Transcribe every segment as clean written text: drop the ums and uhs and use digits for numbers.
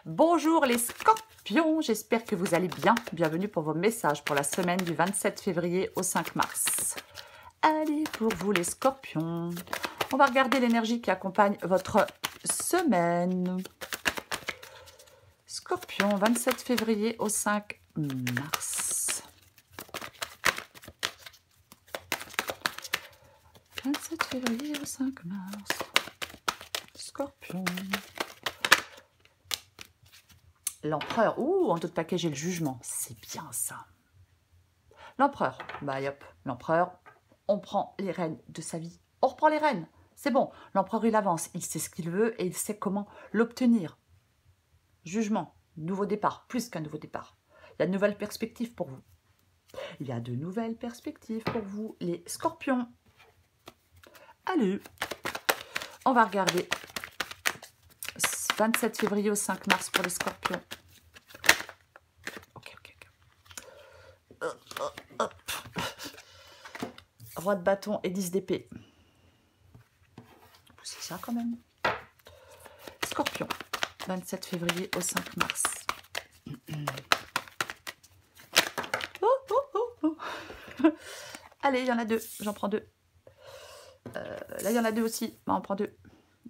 Bonjour les scorpions, j'espère que vous allez bien. Bienvenue pour vos messages pour la semaine du 27 février au 5 mars. Allez, pour vous les scorpions, on va regarder l'énergie qui accompagne votre semaine. Scorpion, 27 février au 5 mars. 27 février au 5 mars. Scorpion. L'empereur. Ouh, en tout paquet, j'ai le jugement. C'est bien ça. L'empereur. Bah, hop, l'empereur. On prend les rênes de sa vie. On reprend les rênes. C'est bon. L'empereur, il avance. Il sait ce qu'il veut et il sait comment l'obtenir. Jugement. Nouveau départ. Plus qu'un nouveau départ. Il y a de nouvelles perspectives pour vous. Il y a de nouvelles perspectives pour vous, les scorpions. Allez. On va regarder 27 février au 5 mars pour les scorpions. Ok. Hop. Roi de bâton et 10 d'épée. C'est ça quand même. Scorpion. 27 février au 5 mars. Allez, il y en a deux. J'en prends deux. Là, il y en a deux aussi. On en prend deux.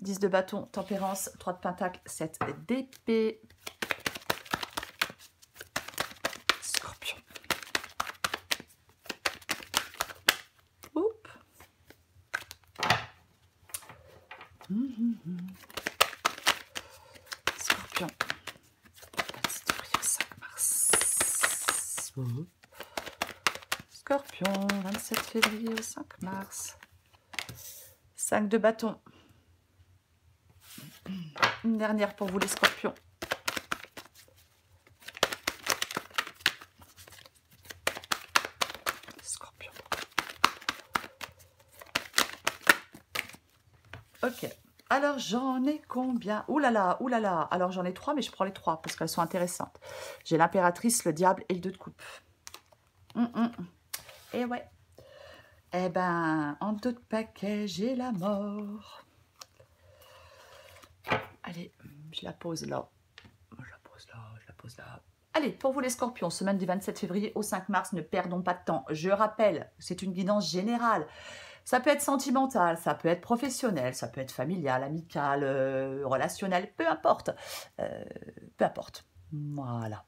10 de bâton, tempérance, 3 de pentacle, 7 d'épée. Scorpion. Oups. Scorpion. 5 mars. Scorpion, 27 février au 5 mars. 5 de bâton. Une dernière pour vous les scorpions. Scorpion. Ok. Alors j'en ai combien? Ouh là là. Alors j'en ai 3, mais je prends les 3 parce qu'elles sont intéressantes. J'ai l'impératrice, le diable et le 2 de coupe. Et ouais. Eh ben, en 2 de paquet, j'ai la mort. Allez, je la pose là. Je la pose là. Allez, pour vous les scorpions, semaine du 27 février au 5 mars, ne perdons pas de temps. Je rappelle, c'est une guidance générale. Ça peut être sentimental, ça peut être professionnel, ça peut être familial, amical, relationnel, peu importe. Peu importe. Voilà.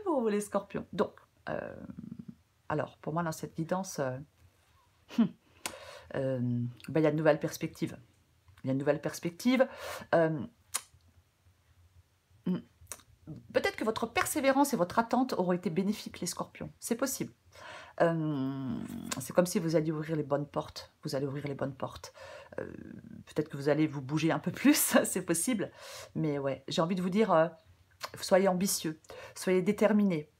Pour vous les scorpions. Donc, alors, pour moi, dans cette guidance, il y a de nouvelles perspectives. Il y a une nouvelle perspective. Peut-être que votre persévérance et votre attente auront été bénéfiques, les scorpions. C'est possible. C'est comme si vous alliez ouvrir les bonnes portes. Vous allez ouvrir les bonnes portes. Peut-être que vous allez vous bouger un peu plus, c'est possible. Mais ouais, j'ai envie de vous dire, soyez ambitieux, soyez déterminés,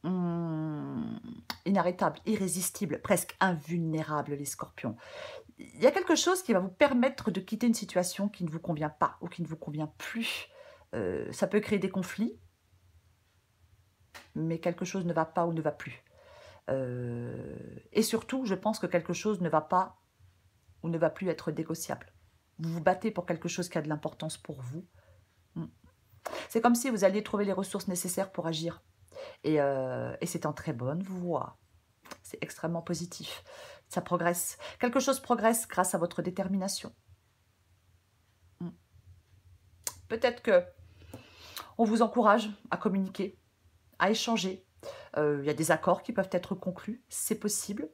inarrêtables, irrésistibles, presque invulnérables, les scorpions. Il y a quelque chose qui va vous permettre de quitter une situation qui ne vous convient pas ou qui ne vous convient plus. Ça peut créer des conflits, mais quelque chose ne va pas ou ne va plus. Et surtout, je pense que quelque chose ne va pas ou ne va plus être négociable. Vous vous battez pour quelque chose qui a de l'importance pour vous. C'est comme si vous alliez trouver les ressources nécessaires pour agir. Et c'est en très bonne voie. C'est extrêmement positif. Ça progresse. Quelque chose progresse grâce à votre détermination. Peut-être que on vous encourage à communiquer, à échanger. Il y a des accords qui peuvent être conclus, c'est possible.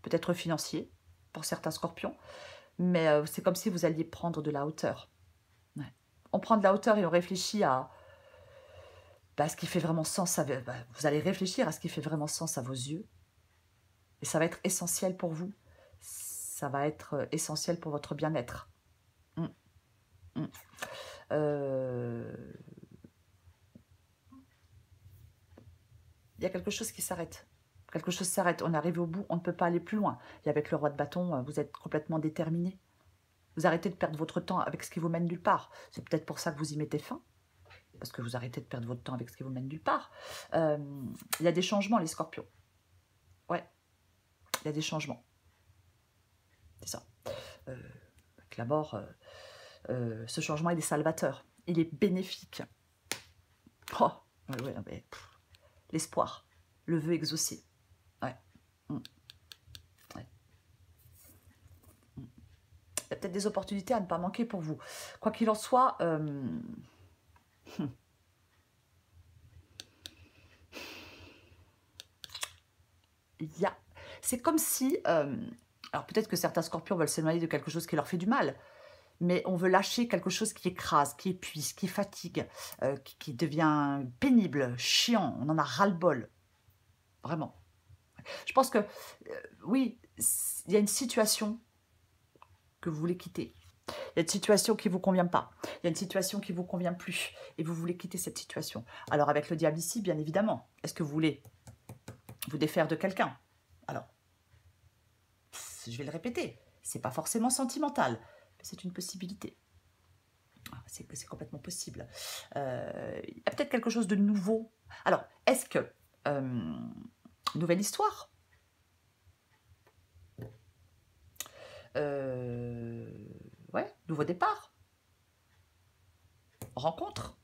Peut-être financiers pour certains scorpions. Mais c'est comme si vous alliez prendre de la hauteur. Ouais. On prend de la hauteur et on réfléchit à ce qui fait vraiment sens. Vous allez réfléchir à ce qui fait vraiment sens à vos yeux. Et ça va être essentiel pour vous. Ça va être essentiel pour votre bien-être. Il y a quelque chose qui s'arrête. Quelque chose s'arrête. On est arrivé au bout, on ne peut pas aller plus loin. Et avec le roi de bâton, vous êtes complètement déterminé. Vous arrêtez de perdre votre temps avec ce qui vous mène nulle part. C'est peut-être pour ça que vous y mettez fin. Parce que vous arrêtez de perdre votre temps avec ce qui vous mène nulle part. Il y a des changements, les scorpions. Ouais. Il y a des changements. C'est ça. Avec la mort, ce changement, il est salvateur. Il est bénéfique. Oh, ouais, mais l'espoir, le vœu exaucé. Ouais. Ouais. Il y a peut-être des opportunités à ne pas manquer pour vous. Quoi qu'il en soit, c'est comme si... alors peut-être que certains scorpions veulent s'éloigner de quelque chose qui leur fait du mal, mais on veut lâcher quelque chose qui écrase, qui épuise, qui fatigue, qui devient pénible, chiant, on en a ras-le-bol, vraiment. Je pense que, oui, il y a une situation que vous voulez quitter. Il y a une situation qui ne vous convient pas. Il y a une situation qui ne vous convient plus. Et vous voulez quitter cette situation. Alors avec le diable ici, bien évidemment, est-ce que vous voulez vous défaire de quelqu'un? Alors, je vais le répéter, c'est pas forcément sentimental, mais c'est une possibilité. C'est complètement possible. Il y a peut-être quelque chose de nouveau. Alors, est-ce que... nouvelle histoire, ouais, nouveau départ, rencontre,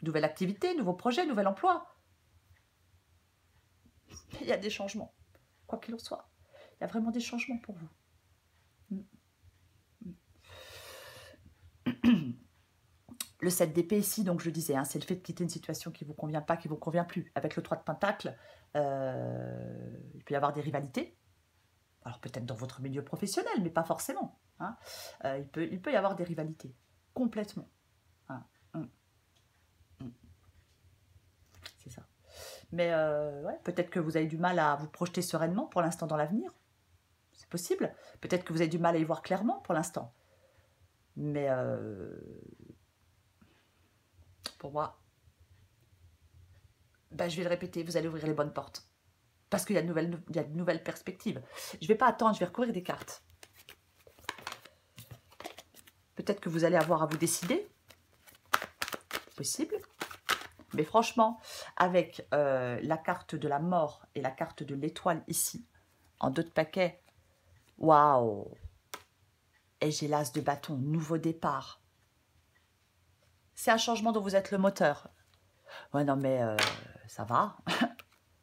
nouvelle activité, nouveau projet, nouvel emploi. Il y a des changements, quoi qu'il en soit. Il y a vraiment des changements pour vous. Le 7 d'épée ici, donc je disais, hein, c'est le fait de quitter une situation qui ne vous convient pas, qui ne vous convient plus. Avec le 3 de Pentacle, il peut y avoir des rivalités. Alors peut-être dans votre milieu professionnel, mais pas forcément. Hein. Il peut y avoir des rivalités, complètement. Hein. C'est ça. Mais ouais, peut-être que vous avez du mal à vous projeter sereinement pour l'instant dans l'avenir. C'est possible. Peut-être que vous avez du mal à y voir clairement pour l'instant. Mais pour moi, ben, je vais le répéter, vous allez ouvrir les bonnes portes. Parce qu'il y a de nouvelles perspectives. Je ne vais pas attendre, je vais recouvrir des cartes. Peut-être que vous allez avoir à vous décider. Possible. Mais franchement, avec la carte de la mort et la carte de l'étoile ici, en 2 de paquet, waouh! Et j'ai l'as de bâton, nouveau départ. C'est un changement dont vous êtes le moteur. Ouais, non, mais ça va.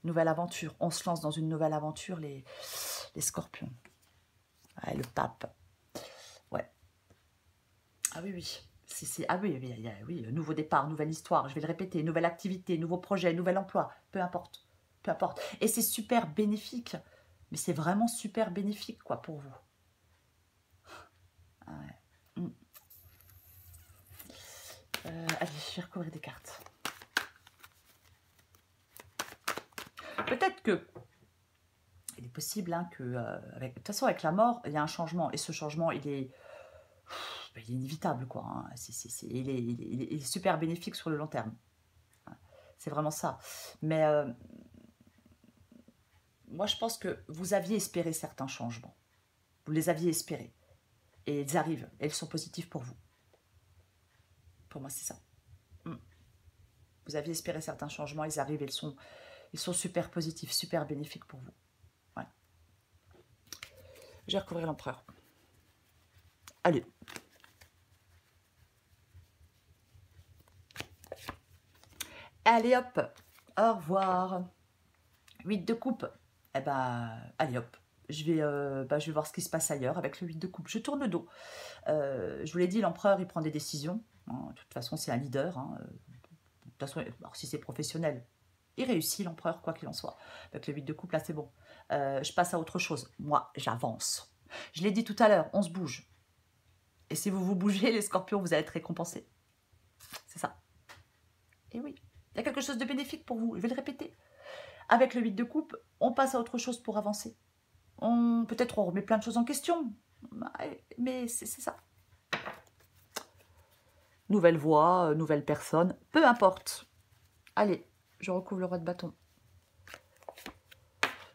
Nouvelle aventure. On se lance dans une nouvelle aventure, les scorpions. Ouais, le pape. Ouais. Ah oui, oui. Ah oui, oui, oui, nouveau départ, nouvelle histoire. Je vais le répéter. Nouvelle activité, nouveau projet, nouvel emploi. Peu importe. Peu importe. Et c'est super bénéfique. Mais c'est vraiment super bénéfique, quoi, pour vous. Ah ouais. Allez, je vais recouvrir des cartes. Peut-être que il est possible hein, que, de toute façon, avec la mort, il y a un changement. Et ce changement, il est inévitable, quoi. Hein. Il est super bénéfique sur le long terme. C'est vraiment ça. Mais moi, je pense que vous aviez espéré certains changements. Vous les aviez espérés. Et ils arrivent. Et ils sont positifs pour vous. Pour moi, c'est ça. Vous aviez espéré certains changements. Ils arrivent. Ils sont super positifs, super bénéfiques pour vous. Ouais. Je vais recouvrir l'empereur. Allez. Allez hop, au revoir. 8 de coupe. Eh ben, allez hop. Je vais voir ce qui se passe ailleurs avec le 8 de coupe. Je tourne le dos. Je vous l'ai dit, l'empereur, il prend des décisions. Hein, de toute façon, c'est un leader. Hein. De toute façon, alors, si c'est professionnel, il réussit, l'empereur, quoi qu'il en soit. Avec le 8 de coupe, là, c'est bon. Je passe à autre chose. Moi, j'avance. Je l'ai dit tout à l'heure, on se bouge. Et si vous vous bougez, les scorpions, vous allez être récompensés. C'est ça. Et oui, il y a quelque chose de bénéfique pour vous. Je vais le répéter. Avec le 8 de coupe, on passe à autre chose pour avancer. Peut-être on remet plein de choses en question. Mais c'est ça. Nouvelle voix, nouvelle personne, peu importe. Allez, je recouvre le roi de bâton.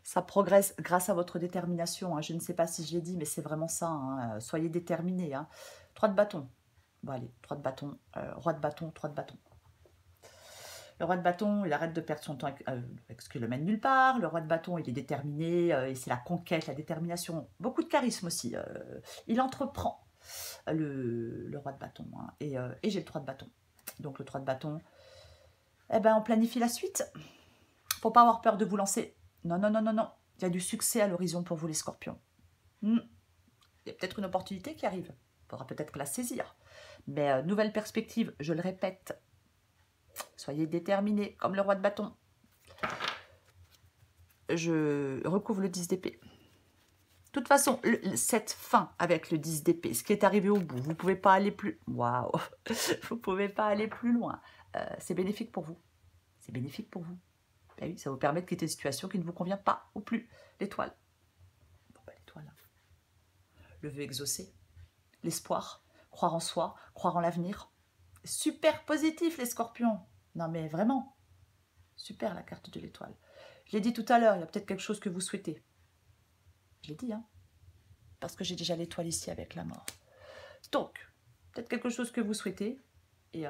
Ça progresse grâce à votre détermination. Hein. Je ne sais pas si je l'ai dit, mais c'est vraiment ça. Hein. Soyez déterminés. Hein. 3 de bâton. Bon, allez, 3 de bâton. Roi de bâton, 3 de bâton. Le roi de bâton, il arrête de perdre son temps avec ce qui le mène nulle part. Le roi de bâton, il est déterminé. Et c'est la conquête, la détermination. Beaucoup de charisme aussi. Il entreprend, le roi de bâton. Hein. Et j'ai le 3 de bâton. Donc le 3 de bâton, Eh ben, on planifie la suite. Faut pas avoir peur de vous lancer. Non, non, non, non, non. Il y a du succès à l'horizon pour vous, les scorpions. Il y a peut-être une opportunité qui arrive. Il faudra peut-être la saisir. Mais nouvelle perspective, je le répète. Soyez déterminés, comme le roi de bâton. Je recouvre le 10 d'épée. De toute façon, cette fin avec le 10 d'épée, ce qui est arrivé au bout, vous ne pouvez pas aller plus... Waouh. Vous ne pouvez pas aller plus loin. C'est bénéfique pour vous. C'est bénéfique pour vous. Ben oui, ça vous permet de quitter une situation qui ne vous convient pas ou plus. L'étoile. Bon, ben, l'étoile. Le vœu exaucé. L'espoir. Croire en soi. Croire en l'avenir. Super positif, les scorpions. Non, mais vraiment. Super, la carte de l'étoile. Je l'ai dit tout à l'heure, il y a peut-être quelque chose que vous souhaitez. Je l'ai dit, hein. Parce que j'ai déjà l'étoile ici avec la mort. Donc, peut-être quelque chose que vous souhaitez. Et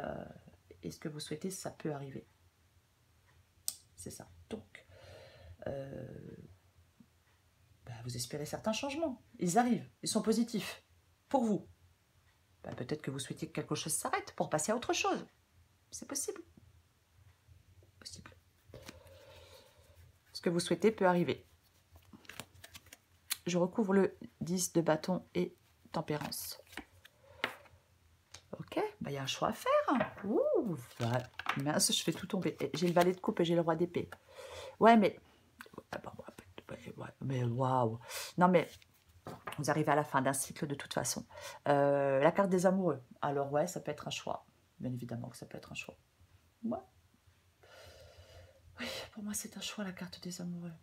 ce que vous souhaitez, ça peut arriver. C'est ça. Donc, vous espérez certains changements. Ils arrivent. Ils sont positifs. Pour vous. Peut-être que vous souhaitiez que quelque chose s'arrête pour passer à autre chose. C'est possible. Possible. Ce que vous souhaitez peut arriver. Je recouvre le 10 de bâton et tempérance. Ok, il y a un choix à faire. Ouh, mince, je fais tout tomber. J'ai le valet de coupe et j'ai le roi d'épée. Ouais, mais... mais waouh. Non, mais vous arrivez à la fin d'un cycle de toute façon. La carte des amoureux. Alors ouais, ça peut être un choix. Bien évidemment que ça peut être un choix. Ouais. Oui, pour moi, c'est un choix, la carte des amoureux.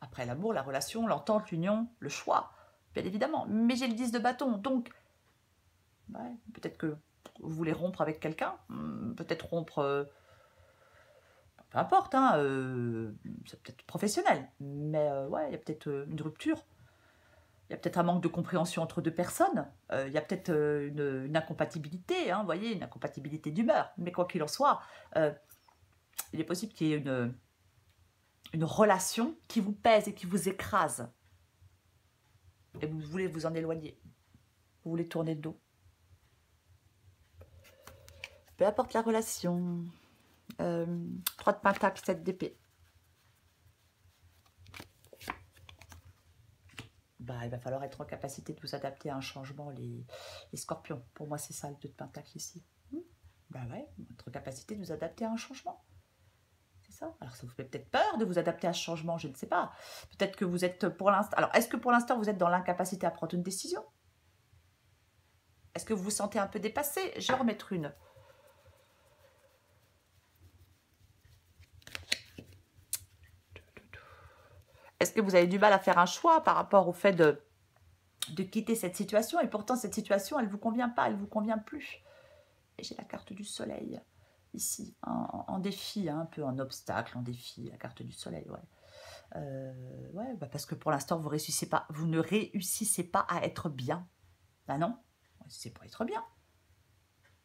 Après l'amour, la relation, l'entente, l'union, le choix, bien évidemment. Mais j'ai le 10 de bâton, donc ouais, peut-être que vous voulez rompre avec quelqu'un, peut-être rompre, peu importe, hein, c'est peut-être professionnel, mais ouais, il y a peut-être une rupture, il y a peut-être un manque de compréhension entre deux personnes, il y a peut-être une incompatibilité, hein, vous voyez, une incompatibilité d'humeur, mais quoi qu'il en soit, il est possible qu'il y ait une relation qui vous pèse et qui vous écrase. Et vous voulez vous en éloigner. Vous voulez tourner le dos. Peu importe la relation. 3 de pentacle, 7 d'épée. Il va falloir être en capacité de vous adapter à un changement, les scorpions. Pour moi, c'est ça, le 2 de pentacle ici. Ouais, votre capacité de vous adapter à un changement. C'est ça. Alors, ça vous fait peut-être peur de vous adapter à ce changement, je ne sais pas. Peut-être que vous êtes pour l'instant... Alors, est-ce que pour l'instant, vous êtes dans l'incapacité à prendre une décision? Est-ce que vous vous sentez un peu dépassé? Je vais en remettre une. Est-ce que vous avez du mal à faire un choix par rapport au fait de quitter cette situation? Et pourtant, cette situation, elle ne vous convient pas, elle ne vous convient plus. Et j'ai la carte du soleil, ici, en défi, hein, un peu en obstacle, en défi, la carte du soleil, ouais. Ouais, parce que pour l'instant, vous ne réussissez pas à être bien. Ben non, c'est pas être bien.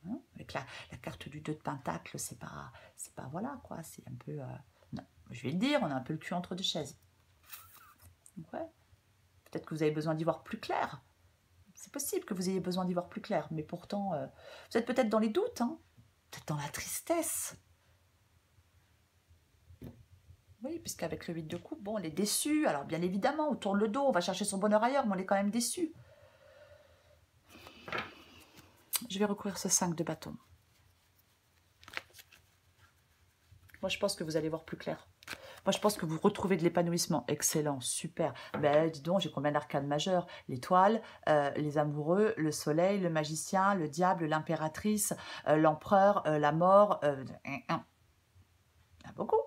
Hein, avec la carte du 2 de pentacle, c'est pas voilà, quoi, c'est un peu... non, je vais le dire, on a un peu le cul entre deux chaises. Donc, ouais. Peut-être que vous avez besoin d'y voir plus clair. C'est possible que vous ayez besoin d'y voir plus clair, mais pourtant, vous êtes peut-être dans les doutes, hein, peut-être dans la tristesse. Oui, puisqu'avec le 8 de coupe, bon, on est déçu. Alors, bien évidemment, on tourne le dos, on va chercher son bonheur ailleurs, mais on est quand même déçu. Je vais recouvrir ce 5 de bâton. Moi, je pense que vous allez voir plus clair. Moi, je pense que vous retrouvez de l'épanouissement. Excellent, super. Ben, dis donc, j'ai combien d'arcanes majeures? L'étoile, les amoureux, le soleil, le magicien, le diable, l'impératrice, l'empereur, la mort. Il y en a beaucoup.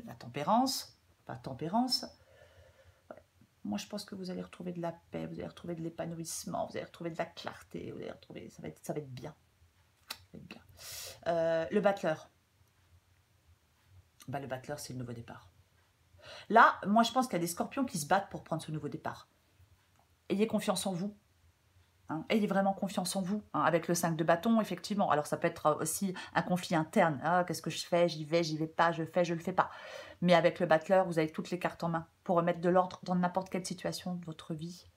La tempérance, pas tempérance. Ouais. Moi, je pense que vous allez retrouver de la paix, vous allez retrouver de l'épanouissement, vous allez retrouver de la clarté, vous allez retrouver... Ça va être bien. Ça va être bien. Le battleur. Le battleur, c'est le nouveau départ. Là, moi, je pense qu'il y a des scorpions qui se battent pour prendre ce nouveau départ. Ayez confiance en vous. Hein, ayez vraiment confiance en vous. Hein, avec le 5 de bâton, effectivement. Alors, ça peut être aussi un conflit interne. Ah, qu'est-ce que je fais? J'y vais pas. Je fais, je le fais pas. Mais avec le battleur, vous avez toutes les cartes en main pour remettre de l'ordre dans n'importe quelle situation de votre vie.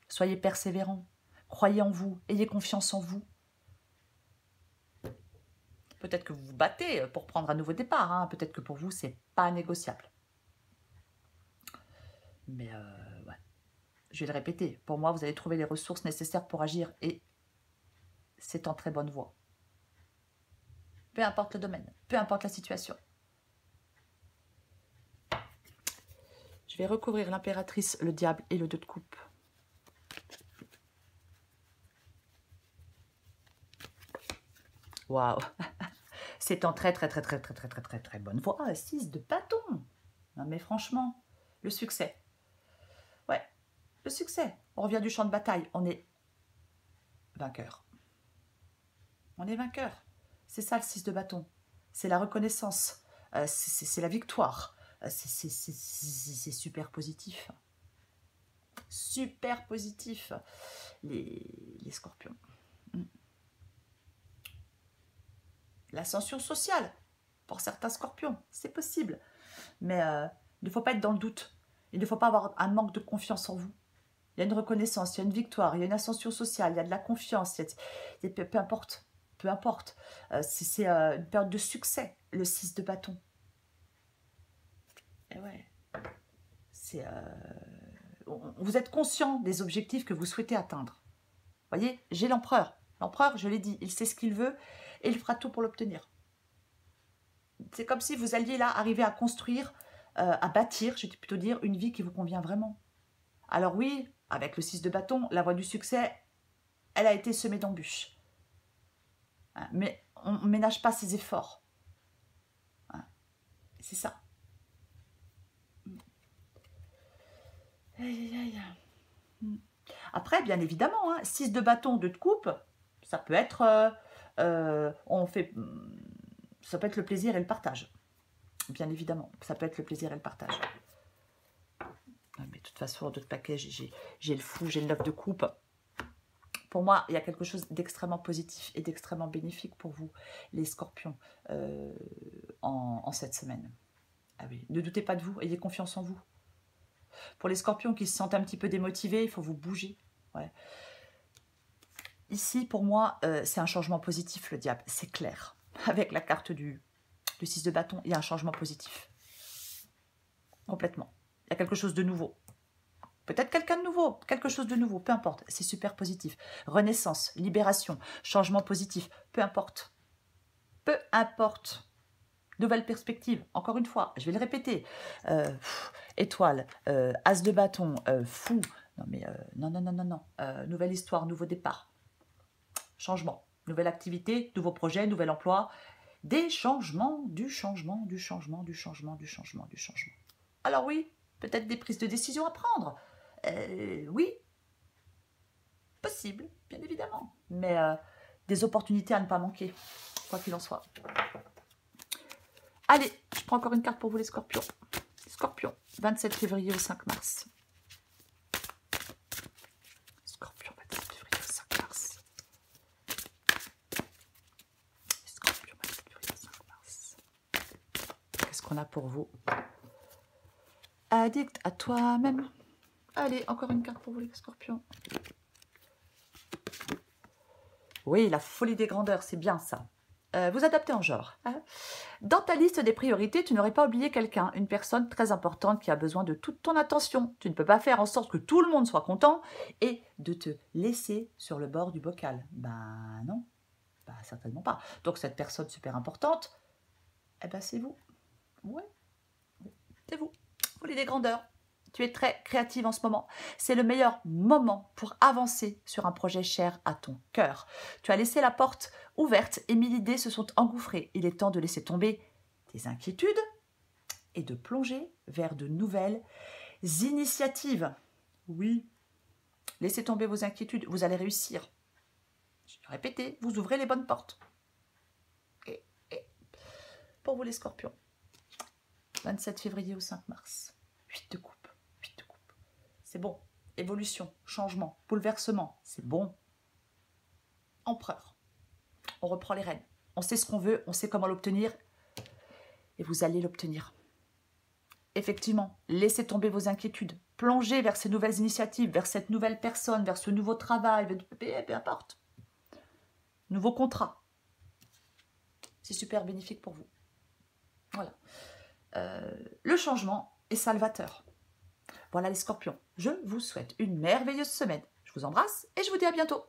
Soyez persévérants. Croyez en vous. Ayez confiance en vous. Peut-être que vous vous battez pour prendre un nouveau départ. Hein. Peut-être que pour vous, c'est pas négociable. Mais ouais, je vais le répéter. Pour moi, vous allez trouver les ressources nécessaires pour agir. Et c'est en très bonne voie. Peu importe le domaine, peu importe la situation. Je vais recouvrir l'impératrice, le diable et le 2 de coupe. Waouh. C'est en très bonne voie. 6 de bâton. Non mais franchement, le succès. Ouais, le succès. On revient du champ de bataille. On est vainqueur. On est vainqueur. C'est ça le 6 de bâton. C'est la reconnaissance. C'est la victoire. C'est super positif. Super positif. Les scorpions. L'ascension sociale. Pour certains scorpions, c'est possible. Mais il ne faut pas être dans le doute. Il ne faut pas avoir un manque de confiance en vous. Il y a une reconnaissance, il y a une victoire, il y a une ascension sociale, il y a de la confiance. Peu importe. Peu importe. C'est une période de succès, le 6 de bâton. Et ouais. Vous êtes conscient des objectifs que vous souhaitez atteindre. Vous voyez, j'ai l'empereur. L'empereur, je l'ai dit, il sait ce qu'il veut et il fera tout pour l'obtenir. C'est comme si vous alliez là arriver à construire, à bâtir, je vais plutôt dire, une vie qui vous convient vraiment. Alors oui, avec le 6 de bâton, la voie du succès, elle a été semée d'embûches. Mais on ne ménage pas ses efforts. C'est ça. Après, bien évidemment, 6 de bâton, 2 de coupe, ça peut être... ça peut être le plaisir et le partage. Bien évidemment, ça peut être le plaisir et le partage. Mais de toute façon, d'autres paquets, j'ai le fou, j'ai le 9 de coupe. Pour moi, il y a quelque chose d'extrêmement positif et d'extrêmement bénéfique pour vous, les scorpions, en cette semaine. Ah oui, ne doutez pas de vous, ayez confiance en vous. Pour les scorpions qui se sentent un petit peu démotivés, il faut vous bouger. Ouais. Ici, pour moi, c'est un changement positif, le diable, c'est clair. Avec la carte du 6 de bâton, il y a un changement positif. Complètement. Il y a quelque chose de nouveau. Peut-être quelqu'un de nouveau, quelque chose de nouveau, peu importe. C'est super positif. Renaissance, libération, changement positif, peu importe. Peu importe. Nouvelle perspective, encore une fois, je vais le répéter. Étoile, as de bâton, fou. Non mais non. Nouvelle histoire, nouveau départ. Changement, nouvelle activité, nouveau projet, nouvel emploi. Des changements, du changement. Alors oui, peut-être des prises de décision à prendre. Oui, possible, bien évidemment. Mais des opportunités à ne pas manquer, quoi qu'il en soit. Allez, je prends encore une carte pour vous les scorpions. Scorpion, 27 février au 5 mars. Scorpion, 27 février au 5 mars. Scorpion, 27 février au 5 mars. Qu'est-ce qu'on a pour vous? Addict à toi-même. Allez, encore une carte pour vous les scorpions. Oui, la folie des grandeurs, c'est bien ça. Vous adaptez en genre. Hein. Dans ta liste des priorités, tu n'aurais pas oublié quelqu'un, une personne très importante qui a besoin de toute ton attention. Tu ne peux pas faire en sorte que tout le monde soit content et de te laisser sur le bord du bocal. Ben non, ben, certainement pas. Donc cette personne super importante, eh ben c'est vous. Ouais, c'est vous. Folie des grandeurs. Tu es très créative en ce moment. C'est le meilleur moment pour avancer sur un projet cher à ton cœur. Tu as laissé la porte ouverte et 1000 idées se sont engouffrées. Il est temps de laisser tomber tes inquiétudes et de plonger vers de nouvelles initiatives. Oui, laissez tomber vos inquiétudes, vous allez réussir. Je vais répéter, vous ouvrez les bonnes portes. Et pour vous les scorpions, 27 février au 5 mars, 8 de coupe. C'est bon. Évolution, changement, bouleversement, c'est bon. Empereur. On reprend les rênes. On sait ce qu'on veut, on sait comment l'obtenir. Et vous allez l'obtenir. Effectivement, laissez tomber vos inquiétudes. Plongez vers ces nouvelles initiatives, vers cette nouvelle personne, vers ce nouveau travail, peu importe. Nouveau contrat. c'est super bénéfique pour vous. Voilà. Le changement est salvateur. Voilà les scorpions, je vous souhaite une merveilleuse semaine. Je vous embrasse et je vous dis à bientôt.